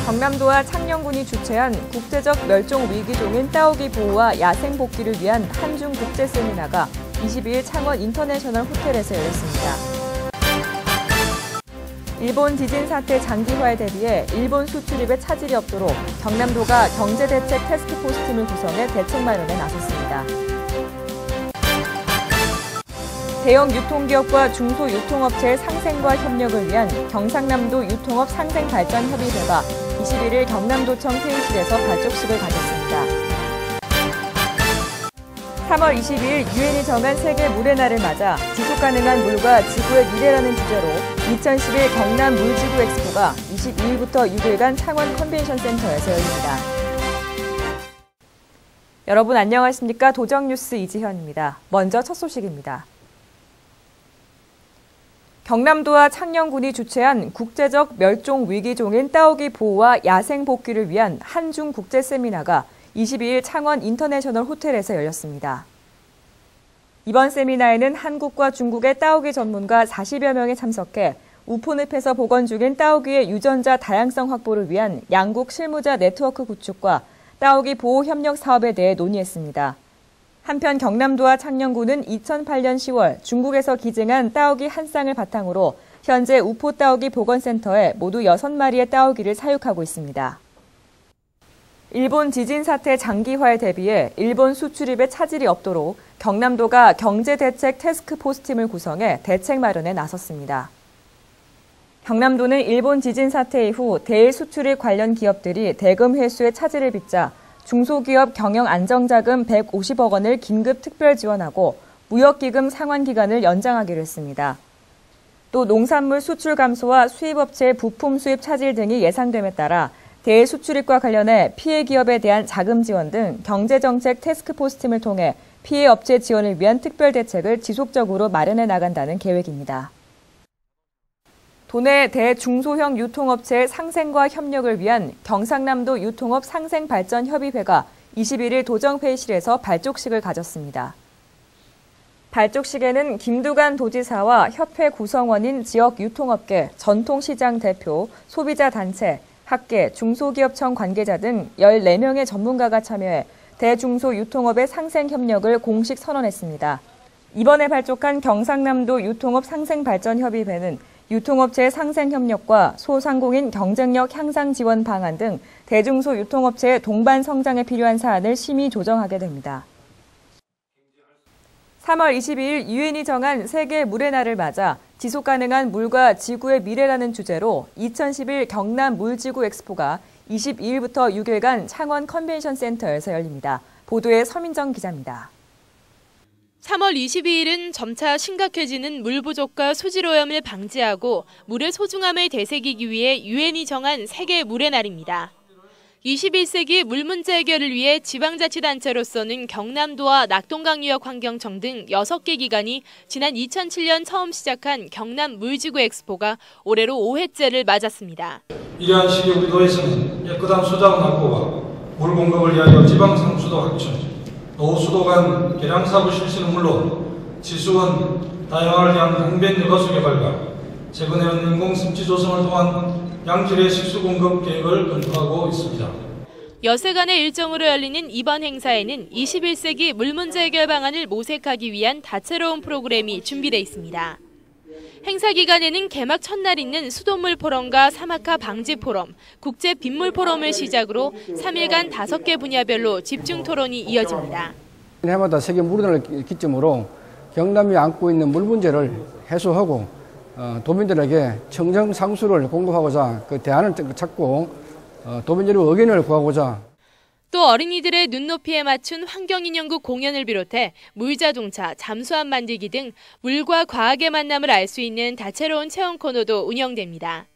경남도와 창녕군이 주최한 국제적 멸종 위기종인 따오기 보호와 야생 복귀를 위한 한중 국제 세미나가 22일 창원 인터내셔널 호텔에서 열렸습니다. 일본 지진 사태 장기화에 대비해 일본 수출입에 차질이 없도록 경남도가 경제대책 태스크포스 팀을 구성해 대책 마련에 나섰습니다. 대형 유통기업과 중소유통업체의 상생과 협력을 위한 경상남도 유통업 상생발전협의회가 21일 경남도청 회의실에서 발족식을 가졌습니다. 3월 22일 유엔이 정한 세계 물의 날을 맞아 지속가능한 물과 지구의 미래라는 주제로 2011 경남 물지구 엑스포가 22일부터 6일간 창원 컨벤션센터에서 열립니다. 여러분 안녕하십니까? 도정뉴스 이지현입니다. 먼저 첫 소식입니다. 경남도와 창녕군이 주최한 국제적 멸종 위기종인 따오기 보호와 야생 복귀를 위한 한중 국제 세미나가 22일 창원 인터내셔널 호텔에서 열렸습니다. 이번 세미나에는 한국과 중국의 따오기 전문가 40여 명이 참석해 우포늪에서 복원 중인 따오기의 유전자 다양성 확보를 위한 양국 실무자 네트워크 구축과 따오기 보호 협력 사업에 대해 논의했습니다. 한편 경남도와 창녕군은 2008년 10월 중국에서 기증한 따오기 한 쌍을 바탕으로 현재 우포 따오기 복원센터에 모두 6마리의 따오기를 사육하고 있습니다. 일본 지진 사태 장기화에 대비해 일본 수출입에 차질이 없도록 경남도가 경제대책 태스크포스 팀을 구성해 대책 마련에 나섰습니다. 경남도는 일본 지진 사태 이후 대일 수출입 관련 기업들이 대금 회수에 차질을 빚자 중소기업 경영 안정자금 150억 원을 긴급 특별 지원하고 무역기금 상환 기간을 연장하기로 했습니다. 또 농산물 수출 감소와 수입업체의 부품 수입 차질 등이 예상됨에 따라 대일 수출입과 관련해 피해 기업에 대한 자금 지원 등 경제정책 태스크포스 팀을 통해 피해 업체 지원을 위한 특별 대책을 지속적으로 마련해 나간다는 계획입니다. 도내 대중소형 유통업체의 상생과 협력을 위한 경상남도 유통업 상생발전협의회가 21일 도정회의실에서 발족식을 가졌습니다. 발족식에는 김두관 도지사와 협회 구성원인 지역 유통업계, 전통시장 대표, 소비자단체, 학계, 중소기업청 관계자 등 14명의 전문가가 참여해 대중소유통업의 상생협력을 공식 선언했습니다. 이번에 발족한 경상남도 유통업 상생발전협의회는 유통업체의 상생협력과 소상공인 경쟁력 향상 지원 방안 등 대중소 유통업체의 동반 성장에 필요한 사안을 심의 조정하게 됩니다. 3월 22일 유엔이 정한 세계 물의 날을 맞아 지속가능한 물과 지구의 미래라는 주제로 2011 경남 물지구 엑스포가 22일부터 6일간 창원 컨벤션센터에서 열립니다. 보도에 서민정 기자입니다. 3월 22일은 점차 심각해지는 물 부족과 수질 오염을 방지하고 물의 소중함을 되새기기 위해 유엔이 정한 세계 물의 날입니다. 21세기 물 문제 해결을 위해 지방자치단체로서는 경남도와 낙동강유역환경청 등 6개 기관이 지난 2007년 처음 시작한 경남 물지구 엑스포가 올해로 5회째를 맞았습니다. 이러한 시기 우리 도에서는 깨끗한 수자원 확보와 물 공급을 위하여 지방상수도 확충, 노후 수도 간 개량 사업을 실시는 물론 지수원 다양화를 위한 강변 여가수 개발과 최근에는 인공습지 조성을 통한 양질의 식수 공급 계획을 검토하고 있습니다. 여세간의 일정으로 열리는 이번 행사에는 21세기 물 문제 해결 방안을 모색하기 위한 다채로운 프로그램이 준비돼 있습니다. 행사 기간에는 개막 첫날 있는 수돗물 포럼과 사막화 방지 포럼, 국제 빗물 포럼을 시작으로 3일간 5개 분야별로 집중 토론이 이어집니다. 해마다 세계 물의 기점으로 경남이 안고 있는 물 문제를 해소하고 도민들에게 청정 상수를 공급하고자 그 대안을 찾고 도민들의 의견을 구하고자. 또 어린이들의 눈높이에 맞춘 환경인형극 공연을 비롯해 물자동차, 잠수함 만들기 등 물과 과학의 만남을 알 수 있는 다채로운 체험 코너도 운영됩니다.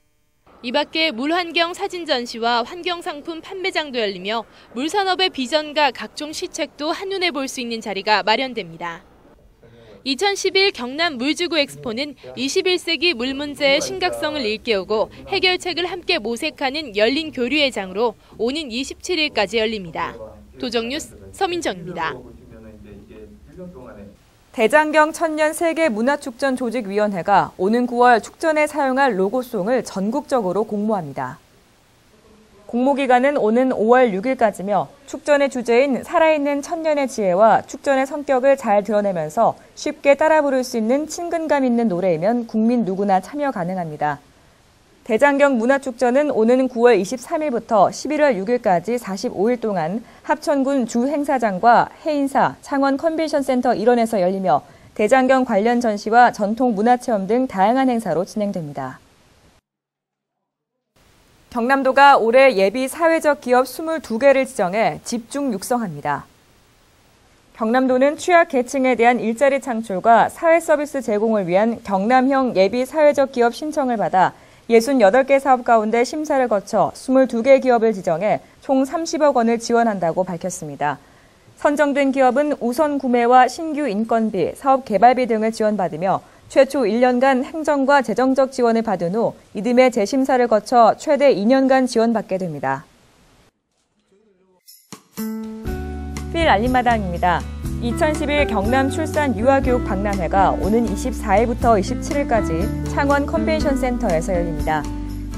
이 밖에 물환경 사진 전시와 환경상품 판매장도 열리며 물산업의 비전과 각종 시책도 한눈에 볼 수 있는 자리가 마련됩니다. 2011 경남 물지구 엑스포는 21세기 물 문제의 심각성을 일깨우고 해결책을 함께 모색하는 열린 교류의 장으로 오는 27일까지 열립니다. 도정뉴스 서민정입니다. 대장경 천년 세계문화축전 조직위원회가 오는 9월 축전에 사용할 로고송을 전국적으로 공모합니다. 공모기간은 오는 5월 6일까지며 축전의 주제인 살아있는 천년의 지혜와 축전의 성격을 잘 드러내면서 쉽게 따라 부를 수 있는 친근감 있는 노래이면 국민 누구나 참여 가능합니다. 대장경 문화축전은 오는 9월 23일부터 11월 6일까지 45일 동안 합천군 주 행사장과 해인사, 창원 컨벤션센터 일원에서 열리며 대장경 관련 전시와 전통 문화체험 등 다양한 행사로 진행됩니다. 경남도가 올해 예비 사회적 기업 22개를 지정해 집중 육성합니다. 경남도는 취약 계층에 대한 일자리 창출과 사회 서비스 제공을 위한 경남형 예비 사회적 기업 신청을 받아 68개 사업 가운데 심사를 거쳐 22개 기업을 지정해 총 30억 원을 지원한다고 밝혔습니다. 선정된 기업은 우선 구매와 신규 인건비, 사업 개발비 등을 지원받으며 최초 1년간 행정과 재정적 지원을 받은 후 이듬해 재심사를 거쳐 최대 2년간 지원받게 됩니다. 필 알림마당입니다. 2011 경남 출산 유아교육 박람회가 오는 24일부터 27일까지 창원 컨벤션센터에서 열립니다.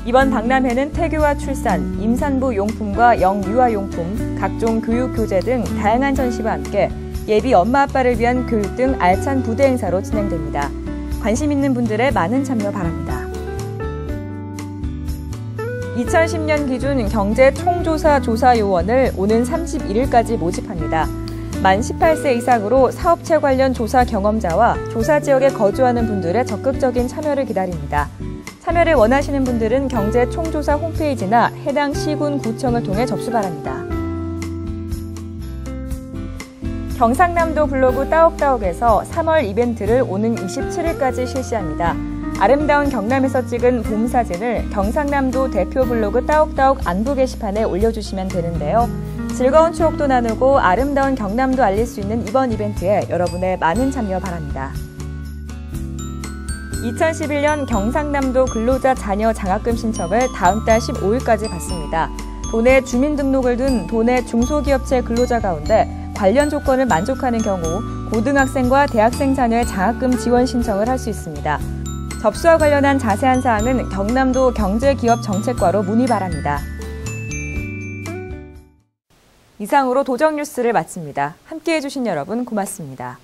이번 박람회는 태교와 출산, 임산부 용품과 영유아용품, 각종 교육 교재 등 다양한 전시와 함께 예비 엄마 아빠를 위한 교육 등 알찬 부대 행사로 진행됩니다. 관심 있는 분들의 많은 참여 바랍니다. 2010년 기준 경제 총조사 조사 요원을 오는 31일까지 모집합니다. 만 18세 이상으로 사업체 관련 조사 경험자와 조사 지역에 거주하는 분들의 적극적인 참여를 기다립니다. 참여를 원하시는 분들은 경제 총조사 홈페이지나 해당 시군 구청을 통해 접수 바랍니다. 경상남도 블로그 따옥따옥에서 3월 이벤트를 오는 27일까지 실시합니다. 아름다운 경남에서 찍은 봄 사진을 경상남도 대표 블로그 따옥따옥 안부 게시판에 올려주시면 되는데요. 즐거운 추억도 나누고 아름다운 경남도 알릴 수 있는 이번 이벤트에 여러분의 많은 참여 바랍니다. 2011년 경상남도 근로자 자녀 장학금 신청을 다음 달 15일까지 받습니다. 도내 주민등록을 둔 도내 중소기업체 근로자 가운데 관련 조건을 만족하는 경우 고등학생과 대학생 자녀의 장학금 지원 신청을 할 수 있습니다. 접수와 관련한 자세한 사항은 경남도 경제기업정책과로 문의 바랍니다. 이상으로 도정뉴스를 마칩니다. 함께해 주신 여러분 고맙습니다.